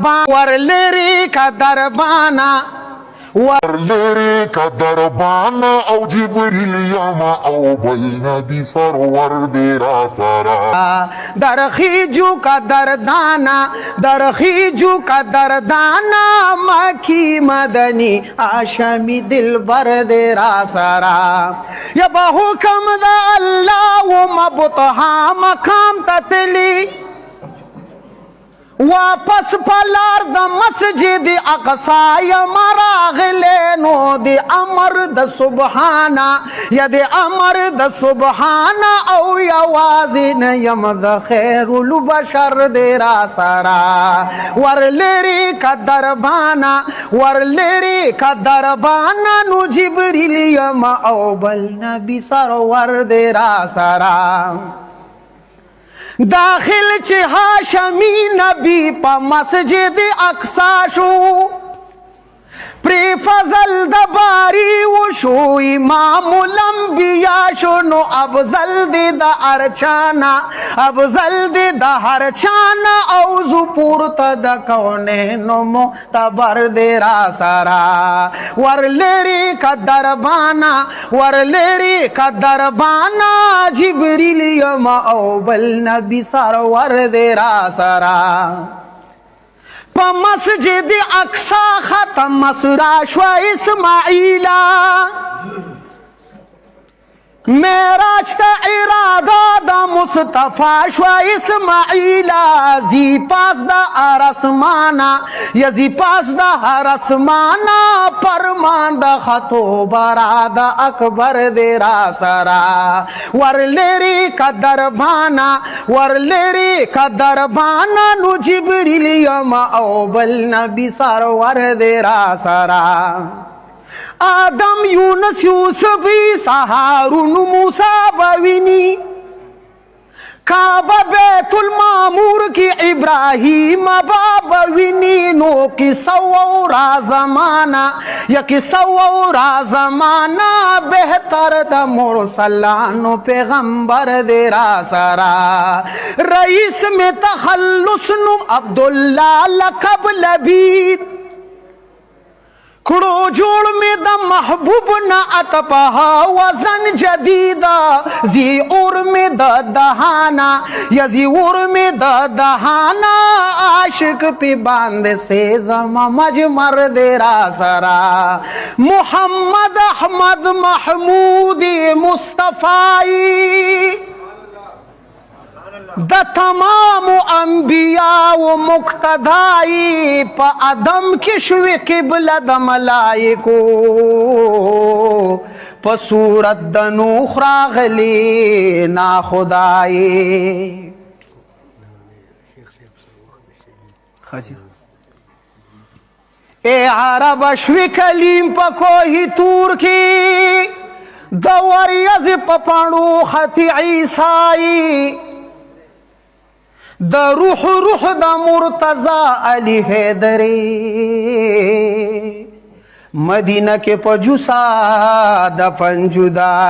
ورلری کا دربانا ورلری کا دربانا او جبریل یما او بل نبی سرور دیرا سرا درخیجو کا دردانا درخیجو کا دردانا مکی مدنی آشمی دل بر دیرا سرا یا بحکم دا اللہ و مبتہا مقام تتلی واپس پلار د مسجد اقصا یمراغله نو د امر د سبحانا یا د امر د سبحانا او یوازن یم د خیر البشر دیرا سرا ورلری کا دربانا ورلری کا دربانا نو جبریل یم او بل نبی سرور دیرا سرا داخل چه هاشمی نبی پا مسجد اقصا شو پری فضل دباری وشو امام الانبیاء شو نو افضل دی دا ارچانا افضل دی دا ہرچانا اوزو پورتا دا کونینو معتبر دیرا سرا ورلری کا دربانا ورلری کا دربانا جبریل یما او بل نبی سرور دیرا سرا پا مسجد اقصا ختم مسرا شوا اسماعیلا میراج تا ارادا دا مصطفی شوا اسماعیلا زی پاس دا ارسمانا یا زی پاس دا ارسمانا پرمان دا خطو برا دا اکبر دیرا سرا ورلری کا دربانا ورلری کا دربانا نو جبریل یما او بل نبی سرور دیرا سرا آدم یونس یوسف عیسی ہارون موسیٰ بوینی کعبہ بیت المعمور کی ابراہیم بابوینی نو کی سوورا زمانہ یا کی سوورا زمانہ بہتر دا مرسلانو پیغمبر دیرا سرا رئیس میں تخلص نو عبداللہ لقب لبید کڑو جوڑ میں دا محبوب نا اتپہا وزن جدیدہ زی اور میں دا دہانا یا زی اور میں دا دہانا عاشق پی باند سے زمہ مجمر دیرا سرا محمد احمد محمود مصطفی دا تمام انبیاء و مقتدائی پا ادم کشوی قبل دا ملائکو پا صورت دا نوخ راغلی نا خدائی اے عرب شوی کلیم پا کوہی تور کی دا وریز پا پانو خط عیسائی دا روح روح دا مرتضی علی حیدری مدینہ کے پجوسا دا فنجدا